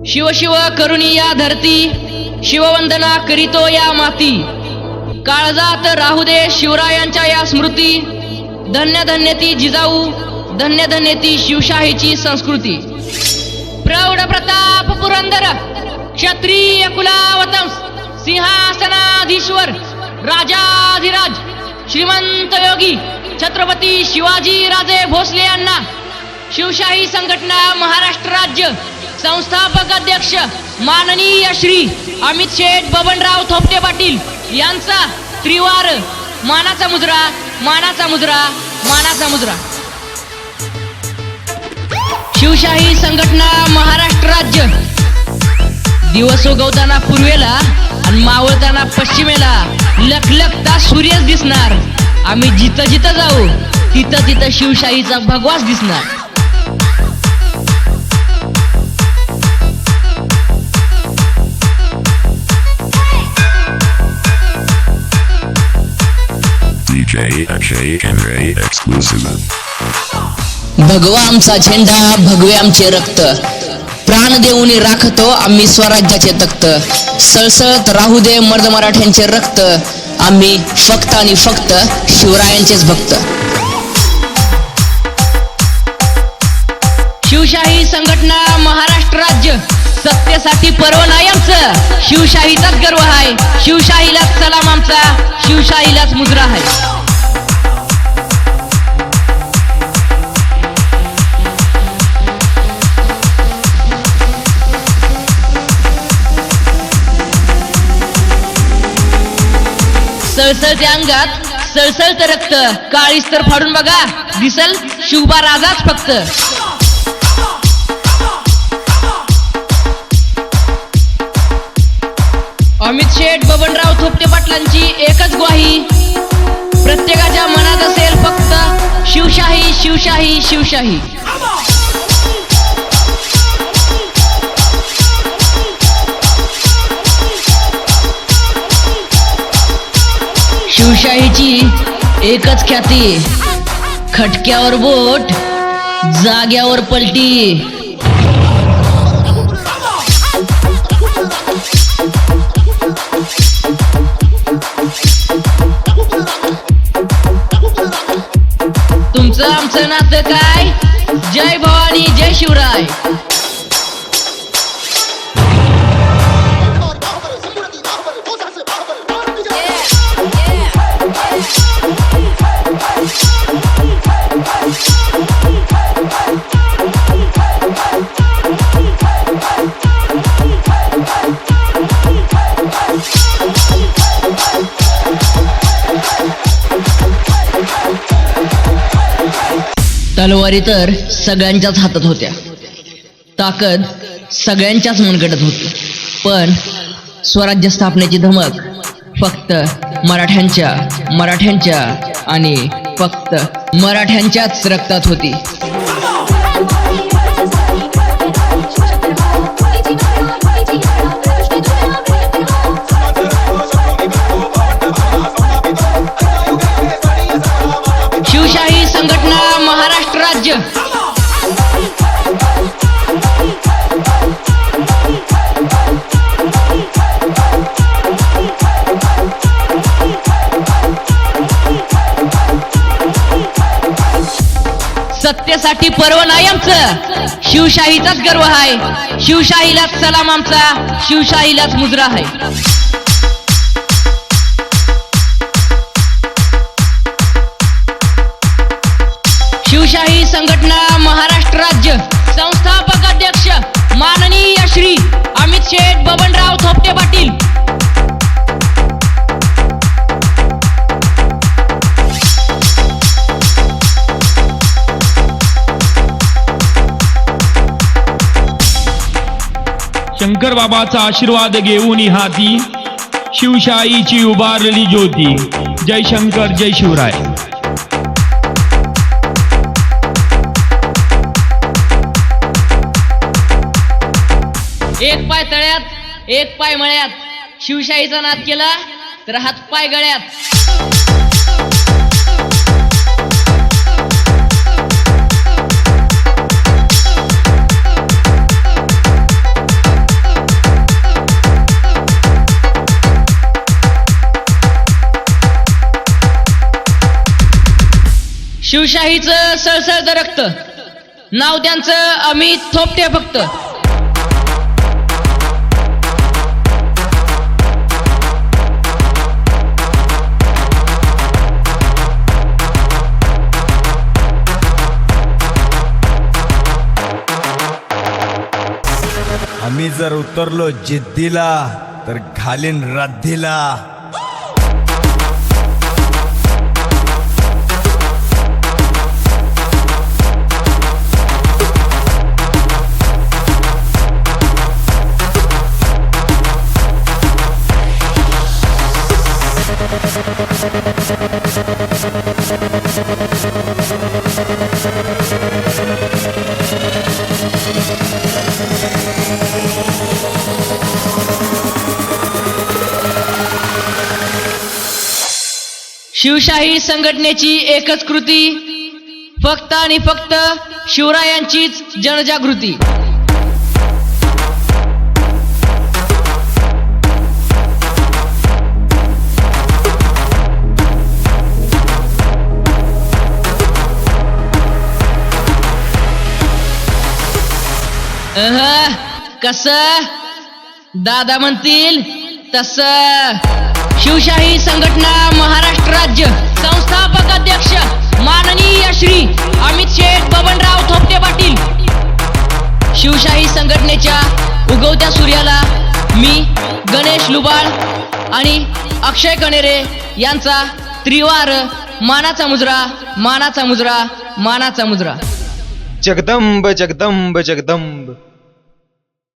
शिव शिव करुणी या धरती, शिववंदना करीतो या माती. काळजात राहू दे शिवरायांच्या या स्मृती. धन्य धन्य ती जिजाऊ, धन्य धन्य ती शिवशाहीची संस्कृती. प्रौढ प्रताप पुरंदर, क्षत्रिय कुलावतंस, सिंहासनाधीश्वर, राजाधिराज, श्रीमंत योगी छत्रपती शिवाजी राजे भोसले यांना शिवशाही संघटना महाराष्ट्र राज्य संस्थापक अध्यक्ष माननीय श्री अमित शेठ बबनराव थोपटे पाटील यांचा त्रिवार मानाचा मुजरा, मानाचा मुजरा, मानाचा मुजरा. शिवशाही संघटना महाराष्ट्र राज्य. दिवस उगवताना पूर्वेला आणि मावळताना पश्चिमेला लखलखता सूर्यच दिसणार. आम्ही जिथं जिथं जाऊ तिथं तिथं शिवशाहीचा भगवाच दिसणार. DJ Akshay Kendre exclusive. भगवा आमचा झेंडा, भगवे आमचे रक्त, प्राण देऊन राखतो आम्ही स्वराज्याचे तख्त. सळसळत राहू दे मर्द मराठ्यांचे रक्त, आम्ही फक्त आणि फक्त शिवरायांचेच भक्त. शिवशाही संघटना महाराष्ट्र राज्य. सत्तेसाठी पर्व नाही आमचं, शिवशाहीचाच गर्व आहे. शिवशाहीलाच सलाम आमचा, शिवशाहीलाच मुजरा आहे. सळसळत्या अंगात सळसळत रक्त, काळीस तर फाडून बघा दिसल शिवबा राजाच फक्त. अमित शेठ बबनराव थोपटे पाटलांची एकच ग्वाही, प्रत्येकाच्या मनात असेल फक्त शिवशाही, शिवशाही, शिवशाही. शिवशाहीची एकच ख्याती, खटक्यावर बोट, जाग्यावर पलटी. तुमचं आमचं नातं काय, जय भवानी जय शिवराय. तलवारी तर सगळ्यांच्याच हातात होत्या, ताकद सगळ्यांच्याच मनगटत होती, पण स्वराज्य स्थापनेची धमक फक्त मराठ्यांच्या आणि फक्त मराठ्यांच्याच रक्तात होती. शिवशाही संघटना महाराष्ट्र राज्य. सत्तेसाठी पर्व नाही आमचं, शिवशाहीचाच गर्व आहे. शिवशाहीलाच सलाम आमचा, शिवशाहीलाच मुजरा आहे. शिवशाही संघटना महाराष्ट्र राज्य संस्थापक अध्यक्ष माननीय श्री अमित शेठ बबनराव थोपटे पाटील. शंकर बाबाचा आशीर्वाद घेऊन हाती, शिवशाहीची उभारली ज्योती. जय शंकर जय शिवराय. एक पाय तळ्यात, एक पाय मळ्यात, शिवशाहीचा नाद केला तर हातपाय गळ्यात. शिवशाहीचं सळसळतं रक्त, नाव त्यांचं अमित थोपटे फक्त. आम्ही जर उतरलो जिद्दीला तर घालीन रद्दीला. शिवशाही संघटनेची एकच कृती, फक्त आणि फक्त शिवरायांचीच जनजागृती. कसं दादा म्हणतील तसं. शिवशाही संघटना महाराष्ट्र राज्य संस्थापक अध्यक्ष माननीय श्री अमित शेठ बबनराव थोपटे पाटील. शिवशाही संघटनेच्या उगवत्या सूर्याला मी गणेश लुबाळ आणि अक्षय कणेरे यांचा त्रिवार मानाचा मुजरा, मानाचा मुजरा, मानाचा मुजरा. जगदंब जगदंब जगदंब.